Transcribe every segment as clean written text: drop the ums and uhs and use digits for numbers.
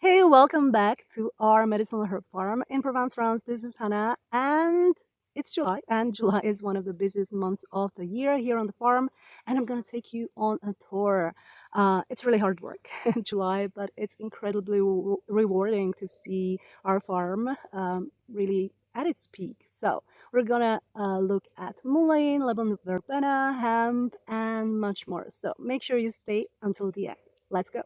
Hey, welcome back to our medicinal herb farm in Provence, France. This is Hannah, and it's July, and July is one of the busiest months of the year here on the farm. And I'm gonna take you on a tour. It's really hard work in July, but it's incredibly rewarding to see our farm really at its peak. So we're gonna look at Mullein, Lebanon Verbena, Hemp, and much more. So make sure you stay until the end. Let's go.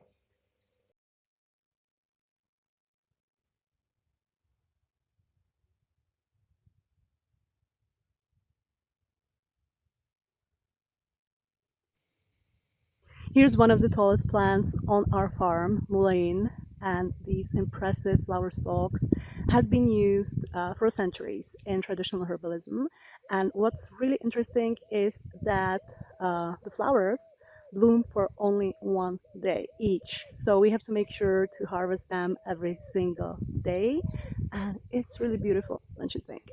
Here's one of the tallest plants on our farm, Mullein, and these impressive flower stalks has been used for centuries in traditional herbalism. And what's really interesting is that the flowers bloom for only one day each. So we have to make sure to harvest them every single day. And it's really beautiful, don't you think?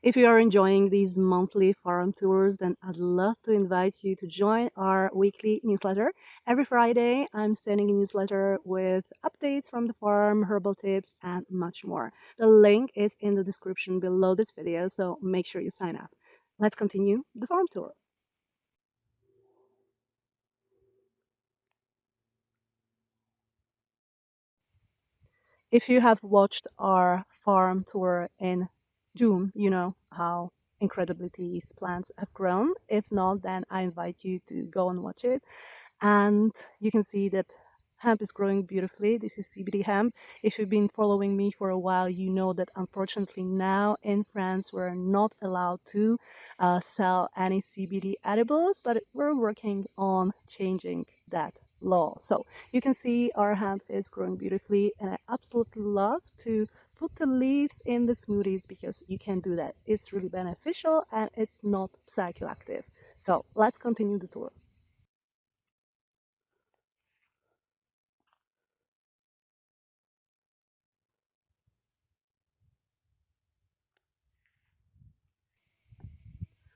If you are enjoying these monthly farm tours, then I'd love to invite you to join our weekly newsletter. Every Friday, I'm sending a newsletter with updates from the farm, herbal tips, and much more. The link is in the description below this video, so make sure you sign up. Let's continue the farm tour. If you have watched our farm tour in June, you know how incredibly these plants have grown. If not, then I invite you to go and watch it. And you can see that hemp is growing beautifully. This is CBD hemp. If you've been following me for a while, you know that unfortunately now in France we're not allowed to sell any CBD edibles, but we're working on changing that law. So you can see our hemp is growing beautifully, and I absolutely love to put the leaves in the smoothies because you can do that. It's really beneficial and it's not psychoactive. So let's continue the tour.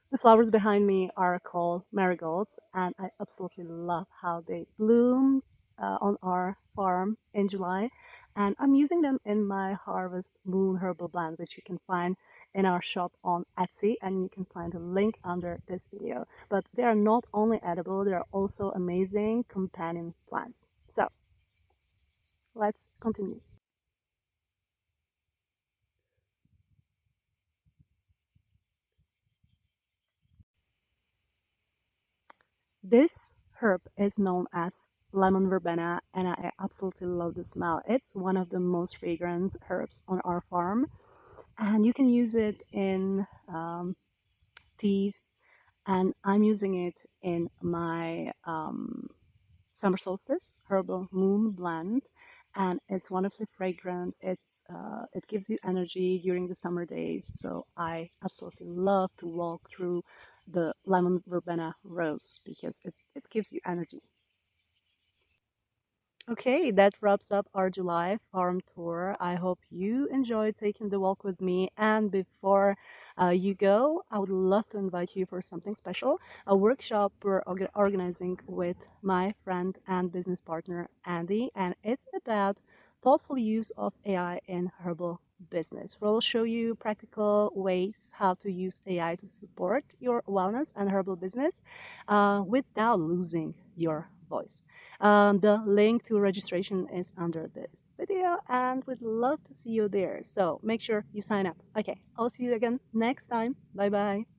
The flowers behind me are called marigolds, and I absolutely love how they bloom on our farm in July. And I'm using them in my Harvest Moon herbal blend, which you can find in our shop on Etsy, and you can find a link under this video. But they are not only edible, they are also amazing companion plants. So let's continue. This herb is known as lemon verbena, and I absolutely love the smell. It's one of the most fragrant herbs on our farm, and you can use it in teas, and I'm using it in my summer solstice herbal moon blend, and it's wonderfully fragrant. It gives you energy during the summer days, so I absolutely love to walk through the lemon verbena rose because it gives you energy. Okay, that wraps up our July farm tour. I hope you enjoyed taking the walk with me. And before you go, I would love to invite you for something special, a workshop we're organizing with my friend and business partner, Andy. And it's about thoughtful use of AI in herbal business. We'll show you practical ways how to use AI to support your wellness and herbal business without losing your voice. The link to registration is under this video, and we'd love to see you there. So make sure you sign up. Okay, I'll see you again next time. Bye bye.